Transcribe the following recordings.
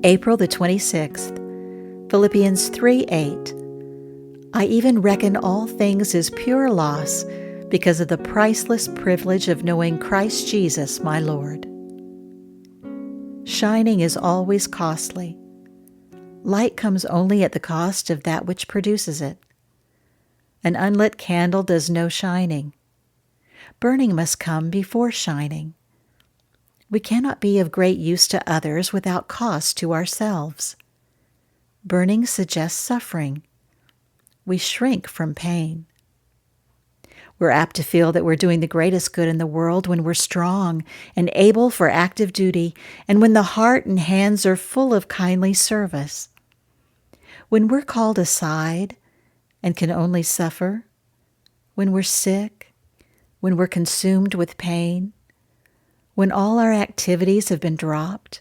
April the 26th, Philippians 3:8. I even reckon all things as pure loss because of the priceless privilege of knowing Christ Jesus my Lord. Shining is always costly. Light comes only at the cost of that which produces it. An unlit candle does no shining. Burning must come before shining. We cannot be of great use to others without cost to ourselves. Burning suggests suffering. We shrink from pain. We're apt to feel that we're doing the greatest good in the world when we're strong and able for active duty, and when the heart and hands are full of kindly service. When we're called aside and can only suffer, when we're sick, when we're consumed with pain, when all our activities have been dropped,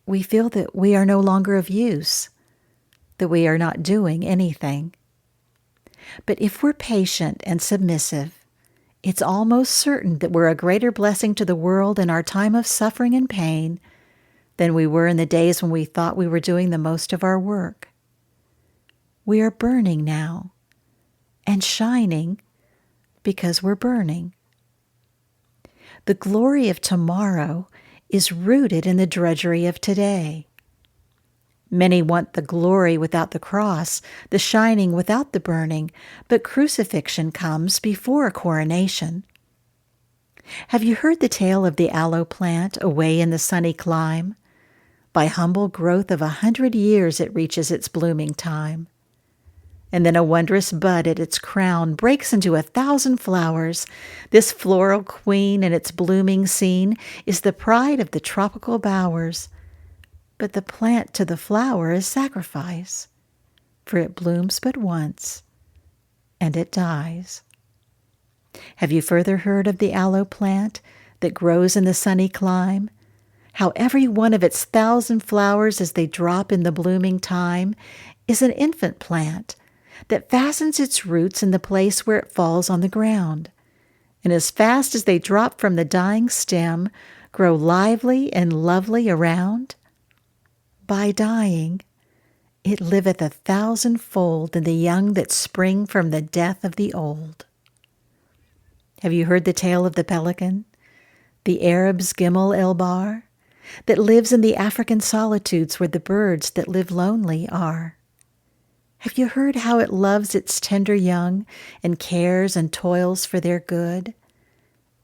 we feel that we are no longer of use, that we are not doing anything. But if we're patient and submissive, it's almost certain that we're a greater blessing to the world in our time of suffering and pain than we were in the days when we thought we were doing the most of our work. We are burning now and shining because we're burning. The glory of tomorrow is rooted in the drudgery of today. Many want the glory without the cross, the shining without the burning, but crucifixion comes before coronation. Have you heard the tale of the aloe plant away in the sunny clime? By humble growth of 100 years it reaches its blooming time. And then a wondrous bud at its crown breaks into 1,000 flowers. This floral queen in its blooming scene is the pride of the tropical bowers. But the plant to the flower is sacrifice, for it blooms but once, and it dies. Have you further heard of the aloe plant that grows in the sunny clime? How every one of its 1,000 flowers as they drop in the blooming time is an infant plant that fastens its roots in the place where it falls on the ground, and as fast as they drop from the dying stem, grow lively and lovely around? By dying, it liveth 1,000-fold in the young that spring from the death of the old. Have you heard the tale of the pelican, the Arab's Gimel el-Bar, that lives in the African solitudes where the birds that live lonely are? Have you heard how it loves its tender young and cares and toils for their good?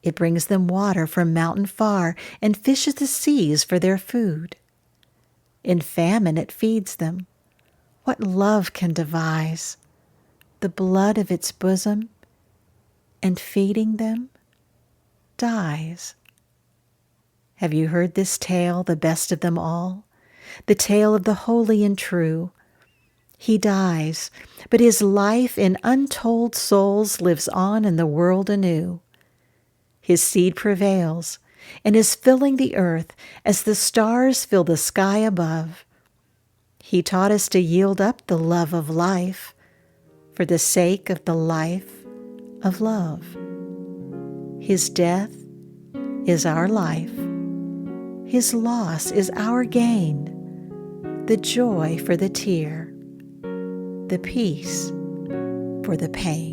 It brings them water from mountain far and fishes the seas for their food. In famine it feeds them. What love can devise the blood of its bosom, and feeding them, dies? Have you heard this tale, the best of them all? The tale of the holy and true. He dies, but his life in untold souls lives on in the world anew. His seed prevails and is filling the earth as the stars fill the sky above. He taught us to yield up the love of life for the sake of the life of love. His death is our life. His loss is our gain, the joy for the tear, the peace for the pain.